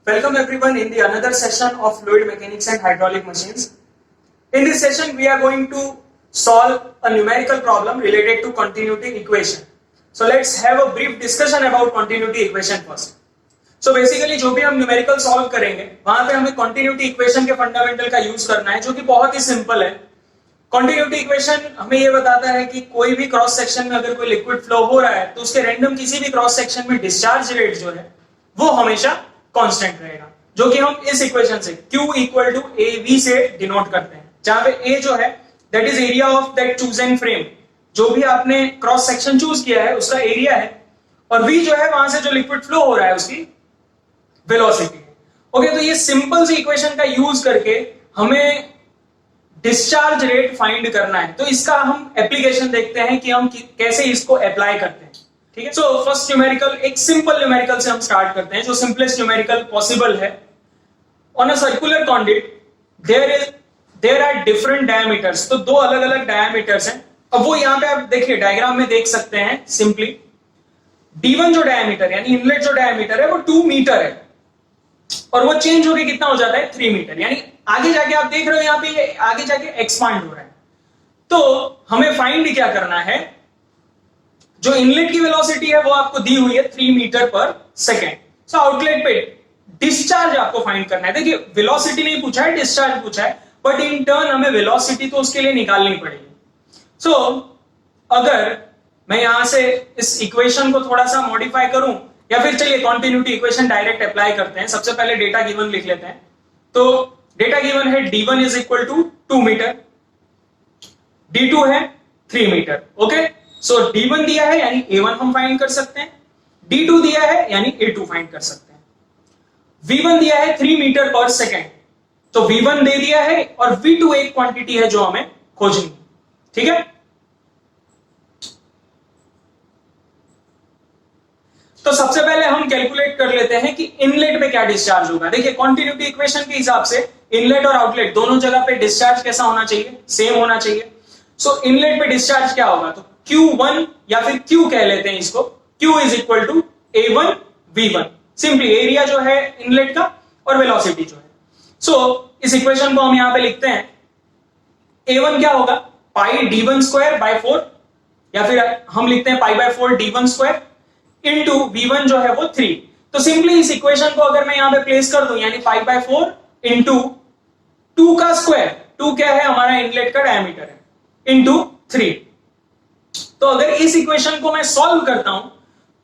Welcome everyone in the another session of fluid mechanics and hydraulic machines. In this session we are going to solve a numerical problem related to continuity equation. So let's have a brief discussion about continuity equation first. So basically जो भी हम numerical solve करेंगे वहां पे हमें continuity equation के fundamental का use करना है जो कि बहुत ही simple है. Continuity equation हमें ये बताता है कि कोई भी क्रॉस सेक्शन में अगर कोई लिक्विड फ्लो हो रहा है तो उसके रैंडम किसी भी क्रॉस सेक्शन में डिस्चार्ज रेट जो है वो हमेशा कांस्टेंट रहेगा, जो कि हम इस इक्वेशन से Q इक्वल टू AV से डिनोट करते हैं, जहां पे A जो है that is area of that chosen frame, जो भी आपने क्रॉस सेक्शन चूज किया है उसका एरिया है, और V जो है वहां से जो लिक्विड फ्लो हो रहा है उसकी वेलोसिटी है. ओके, तो ये सिंपल सी इक्वेशन का यूज करके हमें डिस्चार्ज रेट फाइंड करना है. तो इसका हम एप्लीकेशन देखते हैं कि हम कैसे इसको अप्लाई करते हैं. ठीक है, सो फर्स्ट न्यूमेरिकल, एक सिंपल न्यूमेरिकल से हम स्टार्ट करते हैं जो सिंपलेस्ट न्यूमेरिकल पॉसिबल है. On a circular conduit there are different diameters, तो दो अलग अलग डायमीटर्स हैं. अब वो यहां पे आप देखिए डायग्राम में देख सकते हैं सिंपली. D1 जो डायमीटर यानी इनलेट जो डायमीटर है वो 2 मीटर है और वो चेंज होके कितना हो जाता है 3 मीटर, यानी आगे जाके आप देख रहे हो यहां पे आगे जाके एक्सपांड हो रहा है. तो हमें फाइंड क्या करना है, जो इनलेट की वेलोसिटी है वो आपको दी हुई है 3 मीटर पर सेकेंड. सो आउटलेट पे डिस्चार्ज आपको फाइंड करना है. देखिए वेलोसिटी नहीं पूछा है, डिस्चार्ज पूछा है, बट इन टर्न हमें वेलोसिटी तो उसके लिए निकालनी पड़ेगी. सो अगर मैं यहां से इस इक्वेशन को थोड़ा सा मॉडिफाई करूं, या फिर चलिए कॉन्टिन्यूटी इक्वेशन डायरेक्ट अप्लाई करते हैं. सबसे पहले डेटा गिवन लिख लेते हैं. तो डेटा गिवन है D1 is equal to 2 metre, D2 है 3 मीटर. ओके, सो D1 दिया है यानी A1 हम फाइंड कर सकते हैं, D2 दिया है यानी A2 फाइंड कर सकते हैं. V1 दिया है 3 मीटर पर सेकेंड, तो V1 दे दिया है, और V2 एक क्वांटिटी है जो हमें खोजनी. ठीक है, तो सबसे पहले हम कैलकुलेट कर लेते हैं कि इनलेट पे क्या डिस्चार्ज होगा. देखिए कॉन्टिन्यूटी इक्वेशन के हिसाब से इनलेट और आउटलेट दोनों जगह पे डिस्चार्ज कैसा होना चाहिए, सेम होना चाहिए. सो इनलेट पे डिस्चार्ज क्या होगा, तो Q1 या फिर Q कह लेते हैं इसको. Q is equal to A1 V1, simply area जो है इनलेट का और वेलोसिटी जो है. सो इस इक्वेशन को हम यहां पे लिखते हैं. A1 क्या होगा, पाई D1 स्क्वायर बाय 4, या फिर हम लिखते हैं pi by 4 D1 square into V1 जो है वो 3. तो सिंपली इस इक्वेशन को अगर मैं यहां पे प्लेस कर दूं, यानी पाई बाय 4 इंटू 2 का स्क्वायर, 2 क्या है हमारा इनलेट का डायमीटर है, इंटू 3. तो अगर इस इक्वेशन को मैं सॉल्व करता हूं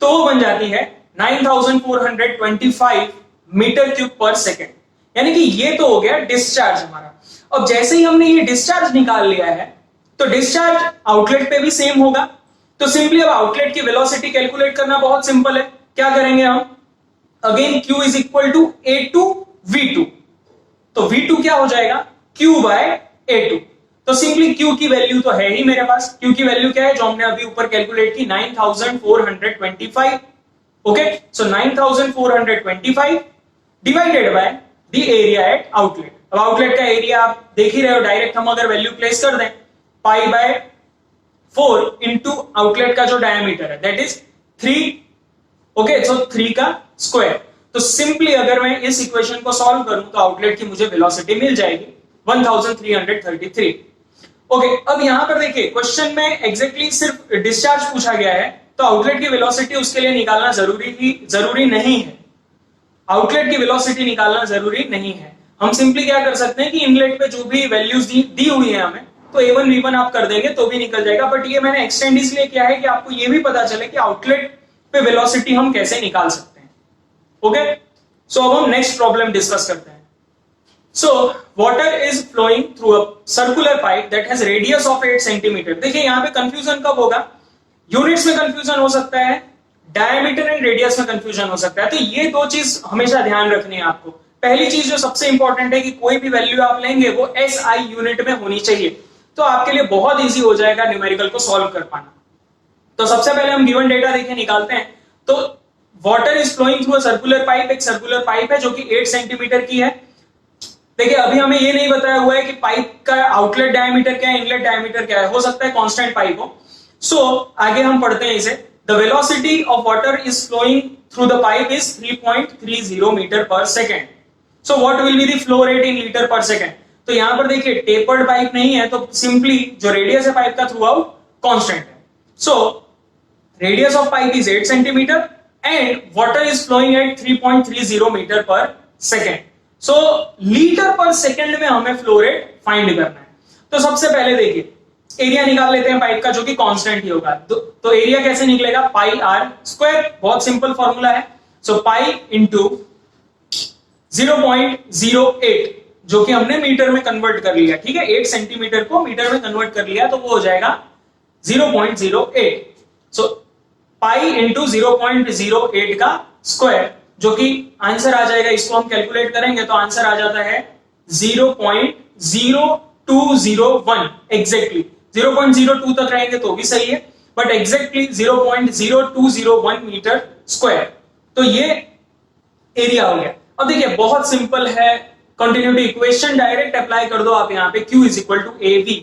तो वो बन जाती है 9425 मीटर क्यूब पर सेकेंड, यानी कि ये तो हो गया डिस्चार्ज हमारा. अब जैसे ही हमने ये डिस्चार्ज निकाल लिया है तो डिस्चार्ज आउटलेट पे भी सेम होगा. तो सिंपली अब आउटलेट की वेलोसिटी कैलकुलेट करना बहुत सिंपल है. क्या करेंगे हम, again Q is equal to A2 V2, तो V2 क्या हो जाएगा Q बाय A2. तो सिंपली Q की वैल्यू तो है ही मेरे पास. Q की वैल्यू क्या है जो हमने अभी ऊपर कैलकुलेट की, 9425. Okay, so 9425 divided by the area at outlet. अब आउटलेट का एरिया आप देख ही रहे हो, डायरेक्ट हम अगर वैल्यू प्लेस कर दें पाई बाय 4 इंटू आउटलेट का जो डायमीटर है दैट इज 3. ओके, सो 3 का स्क्वायर. तो सिंपली अगर मैं इस इक्वेशन को सॉल्व करूं तो आउटलेट की मुझे वेलोसिटी मिल जाएगी 1333. ओके, अब यहां पर देखिए क्वेश्चन में एग्जैक्टली सिर्फ डिस्चार्ज पूछा गया है, तो आउटलेट की वेलोसिटी उसके लिए निकालना जरूरी नहीं है. आउटलेट की वेलोसिटी निकालना जरूरी नहीं है. हम सिंपली क्या कर सकते हैं कि इनलेट पे जो भी वैल्यूज दी हुई है हमें, तो A1 V1 आप कर देंगे तो भी निकल जाएगा. बट ये मैंने एक्सटेंड इसलिए किया है कि आपको ये भी पता चले कि आउटलेट पे वेलोसिटी हम कैसे निकाल सकते हैं. ओके, सो अब हम नेक्स्ट प्रॉब्लम डिस्कस करते हैं. So water is flowing through a circular pipe that has radius of 8 centimetre. देखिए यहां पे कंफ्यूजन कब होगा, यूनिट्स में कंफ्यूजन हो सकता है, डायमीटर एंड रेडियस में कंफ्यूजन हो सकता है. तो ये दो चीज हमेशा ध्यान रखनी है आपको. पहली चीज जो सबसे इंपॉर्टेंट है कि कोई भी वैल्यू आप लेंगे वो SI यूनिट में होनी चाहिए, तो आपके लिए बहुत इजी हो जाएगा न्यूमेरिकल को सॉल्व कर पाना. तो सबसे पहले हम गिवन डेटा देखिए निकालते हैं. तो water is flowing through a circular pipe, एक सर्कुलर पाइप है जो कि 8 सेंटीमीटर की है. देखिए अभी हमें ये नहीं बताया हुआ है कि पाइप का आउटलेट डायमीटर क्या है, इनलेट डायमीटर क्या है, हो सकता है कांस्टेंट पाइप हो. सो आगे हम पढ़ते हैं इसे. the velocity of water is flowing through the pipe is 3.30 meter per second. So what will be the flow rate in liter per second? तो यहां पर देखिए टेपर्ड पाइप नहीं है, तो सिंपली जो रेडियस है पाइप का थ्रू आउट कांस्टेंट है. So radius of pipe is 8 centimetre and water is flowing at 3.30 metre per second. So litre per second में हमें फ्लो रेट फाइंड करना है. तो सबसे पहले देखिए एरिया निकाल लेते हैं पाइप का, जो कि कांस्टेंट ही होगा. तो एरिया कैसे निकलेगा? पाई आर स्क्वायर. बहुत सिंपल फॉर्मूला है. सो पाई इंटू 0.08 जो कि हमने मीटर में कन्वर्ट कर लिया. ठीक है, 8 सेंटीमीटर को मीटर में कन्वर्ट कर लिया, तो वो हो जाएगा 0.08. सो पाई इंटू 0.08 का स्क्वायर, जो कि आंसर आ जाएगा. इसको हम कैलकुलेट करेंगे तो आंसर आ जाता है 0.0201. एग्जैक्टली 0.02 तक रहेंगे तो भी सही है, बट एग्जैक्टली 0.0201 मीटर स्क्वायर. तो ये एरिया हो गया. अब देखिए बहुत सिंपल है, कंटिन्यूटी इक्वेशन डायरेक्ट अप्लाई कर दो आप यहाँ पे. Q is equal to AV.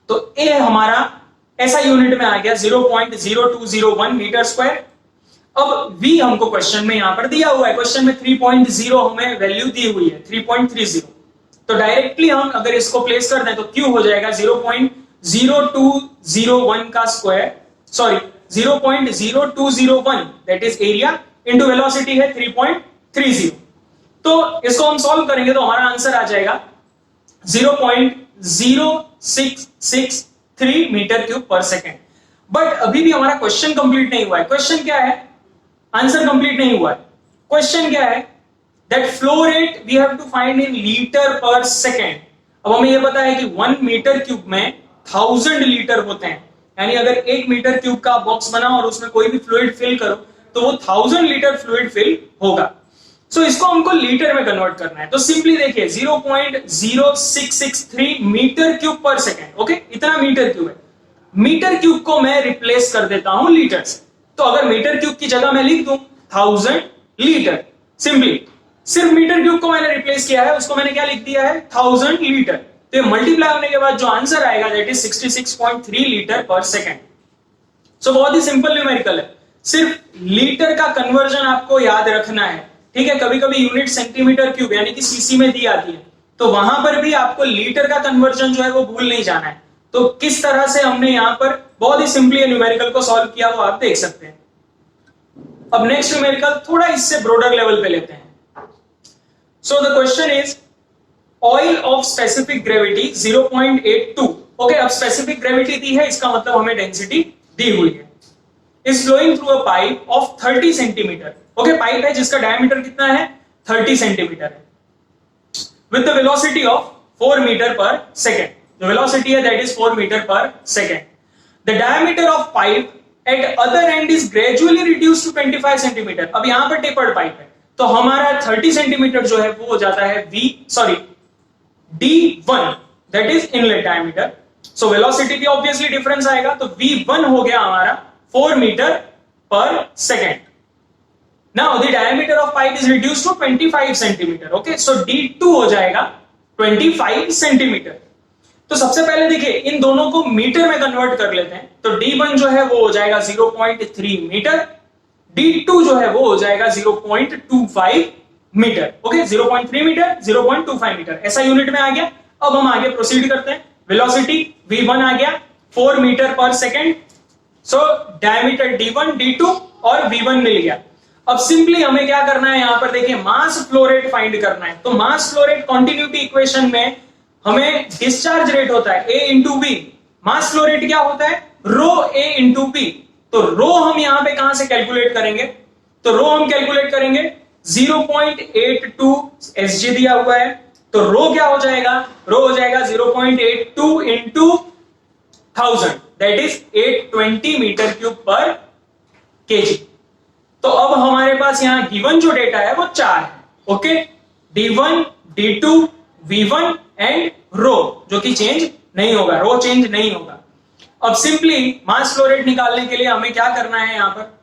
तो A हमारा ऐसा यूनिट में आ गया 0.0201 मीटर स्क्वायर. अब V हमको क्वेश्चन में यहां पर दिया हुआ है. क्वेश्चन में 3.0 हमें वैल्यू दी हुई है, 3.30. तो डायरेक्टली हम अगर इसको प्लेस कर दें तो Q हो जाएगा 0.0201 का square, sorry 0.0201 that is area into velocity है 3.30. तो इसको हम सॉल्व करेंगे तो हमारा आंसर आ जाएगा 0.0663 मीटर क्यूब पर सेकेंड. बट अभी भी हमारा क्वेश्चन कंप्लीट नहीं हुआ है. क्वेश्चन क्या है? आंसर कंप्लीट नहीं हुआ है. क्वेश्चन क्या है? That flow rate we have to find in litre per second. अब हमें यह पता है कि 1 मीटर क्यूब में 1000 लीटर होते हैं. यानी अगर 1 मीटर क्यूब का बॉक्स बनाओ और उसमें कोई भी फ्लूइड फिल करो तो वो 1000 लीटर फ्लूइड फिल होगा. सो इसको हमको लीटर में कन्वर्ट करना है. तो सिंपली देखिए 0.0663 मीटर क्यूब पर सेकेंड. ओके, इतना मीटर क्यूब है. मीटर क्यूब को मैं रिप्लेस कर देता हूं लीटर से. तो अगर मीटर क्यूब की जगह मैं लिख दूं 1000 लीटर, सिंपली सिर्फ मीटर क्यूब को मैंने रिप्लेस किया है, उसको मैंने क्या लिख दिया है? 1000 लीटर. तो ये मल्टीप्लाई होने के बाद जो आंसर आएगा that is 66.3 litre per second. सो बहुत ही सिंपल न्यूमेरिकल है. सिर्फ लीटर का कन्वर्जन आपको याद रखना है. ठीक है, कभी कभी यूनिट सेंटीमीटर क्यूब यानी कि सीसी में दी आती है, तो वहां पर भी आपको लीटर का कन्वर्जन जो है वो भूल नहीं जाना है. तो किस तरह से हमने यहां पर बहुत ही सिंपली न्यूमेरिकल को सॉल्व किया वो आप देख सकते हैं. अब नेक्स्ट न्यूमेरिकल थोड़ा इससे ब्रॉडर लेवल पे लेते हैं. So the question is oil of specific gravity 0.82. Okay, अब स्पेसिफिक ग्रेविटी दी है, इसका मतलब हमें डेंसिटी दी हुई है. Is flowing through a pipe of 30 centimetre. Okay, pipe है जिसका डायमीटर कितना है? 30 सेंटीमीटर है. With the velocity of 4 metre per second. जो वेलोसिटी है that is 4 metre per second. The diameter of pipe at other end is gradually reduced to 25 centimetre. अब यहां पर टेपर्ड पाइप है, तो हमारा 30 सेंटीमीटर जो है वो हो जाता है D1 that is inlet diameter. So velocity भी ऑब्वियसली डिफरेंस आएगा, तो V1 हो गया हमारा 4 metre per second. Now the diameter of pipe is reduced to 25 centimeter. Okay, so D2 हो जाएगा 25 सेंटीमीटर. तो सबसे पहले देखिए इन दोनों को मीटर में कन्वर्ट कर लेते हैं. तो D1 जो है वो हो जाएगा 0.3 मीटर. D2 जो है वो हो जाएगा 0.25 मीटर. ओके, 0.3 मीटर 0.25 मीटर ऐसा यूनिट में आ गया. अब हम आगे प्रोसीड करते हैं. वेलोसिटी V1 आ गया 4 metre per second. So diameter D1 D2 और V1 मिल गया. अब सिंपली हमें क्या करना है, यहां पर देखिए मास फ्लो रेट फाइंड करना है. तो mass flow rate continuity equation में हमें डिस्चार्ज रेट होता है A into B. Mass flow rate क्या होता है? Rho A into B. तो रो हम यहां पे कहां से कैलकुलेट करेंगे? तो रो हम कैलकुलेट करेंगे 0.82 SG दिया हुआ है. तो रो क्या हो जाएगा? रो हो जाएगा 0.82 into 1000 that is 820 metre cube per KG. तो अब हमारे पास यहां गिवन जो डेटा है वो 4 है. Okay, D1, D2, V1 and रो, जो कि चेंज नहीं होगा. रो चेंज नहीं होगा. अब सिंपली मास फ्लो रेट निकालने के लिए हमें क्या करना है यहां पर?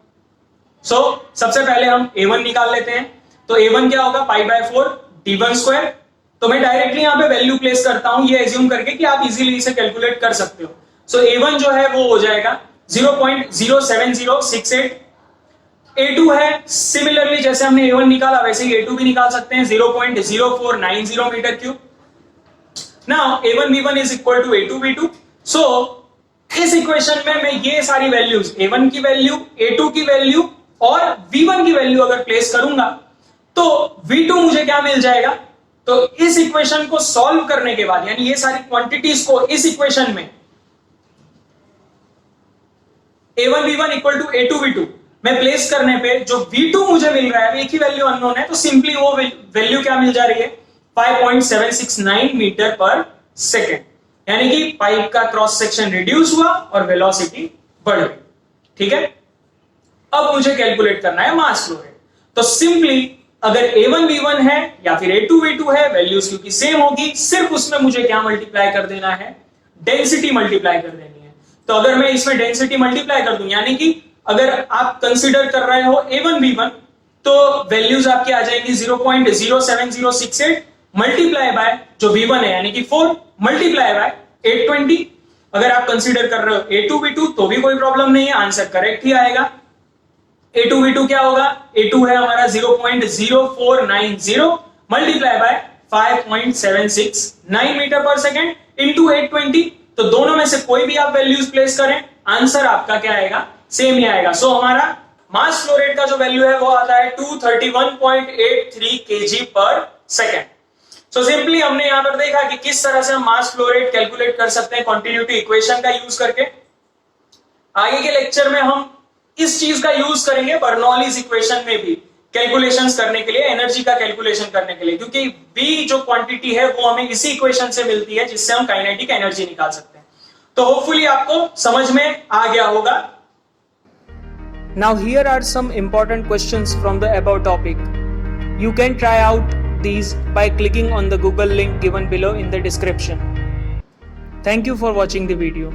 सबसे पहले हम A1 निकाल लेते हैं. तो A1 क्या होगा? Pi by 4 D1 square. तो मैं डायरेक्टली यहां पे वैल्यू प्लेस करता हूं, ये एज्यूम करके कि आप इजीली इसे कैलकुलेट कर सकते हो. A1 जो है वो हो जाएगा 0.07068। A2 है सिमिलरली जैसे हमने A1 निकाला वैसे ही A2 भी निकाल सकते हैं 0.0490 metre cube. Now A1 V1 is equal to A2 V2। So इस इक्वेशन में मैं ये सारी वैल्यूज A1 की वैल्यू, A2 की वैल्यू और V1 की वैल्यू अगर प्लेस करूंगा तो V2 मुझे क्या मिल जाएगा। तो इस इक्वेशन को सॉल्व करने के बाद यानी ये सारी क्वांटिटीज को इस इक्वेशन में A1 V1 equal to A2 V2 में प्लेस करने पे जो V2 मुझे मिल रहा है एक ही वैल्यू अननोन है, तो सिंपली वो वैल्यू क्या मिल जा रही है 5.769 मीटर पर सेकेंड। यानी कि पाइप का क्रॉस सेक्शन रिड्यूस हुआ और वेलोसिटी बढ़ गई। ठीक है, अब मुझे कैलकुलेट करना है मास फ्लो रेट। तो सिंपली अगर A1 V1 है या फिर A2 V2 है, वैल्यूज क्योंकि सेम होगी, सिर्फ उसमें मुझे क्या मल्टीप्लाई कर देना है, डेंसिटी मल्टीप्लाई कर देनी है। तो अगर मैं इसमें डेंसिटी मल्टीप्लाई कर दूं यानी कि अगर आप कंसीडर कर रहे हो A1 V1 तो वैल्यूज आपकी आ जाएंगी 0.07068 मल्टीप्लाई बाय जो V1 है यानी कि 4 मल्टीप्लाई बाय 820। अगर आप कंसीडर कर रहे हो A2 V2 तो भी कोई प्रॉब्लम नहीं है, आंसर करेक्ट ही आएगा। A2 V2 क्या होगा, A2 है हमारा 0.0490 multiply by 5.769 metre per second into 820। तो दोनों में से कोई भी आप वैल्यूज प्लेस करें, आंसर आपका क्या आएगा, सेम ही आएगा। सो हमारा मास फ्लो रेट का जो वैल्यू है वो आता है 231.83 kg पर सेकेंड। सो सिंपली हमने यहां पर देखा कि किस तरह से हम मास फ्लो रेट कैलकुलेट कर सकते हैं कॉन्टिन्यूटी इक्वेशन का यूज करके। आगे के लेक्चर में हम इस चीज का यूज करेंगे बर्नौलीज इक्वेशन में भी कैलकुलेशंस करने के लिए, एनर्जी का कैलकुलेशन करने के लिए, क्योंकि बी जो क्वांटिटी है वो हमें इसी इक्वेशन से मिलती है जिससे हम काइनेटिक एनर्जी निकाल सकते हैं। तो होपफुली आपको समझ में आ गया होगा। Now here are some important questions from the above topic. You can try out these by clicking on the Google link given below in the description. Thank you for watching the video.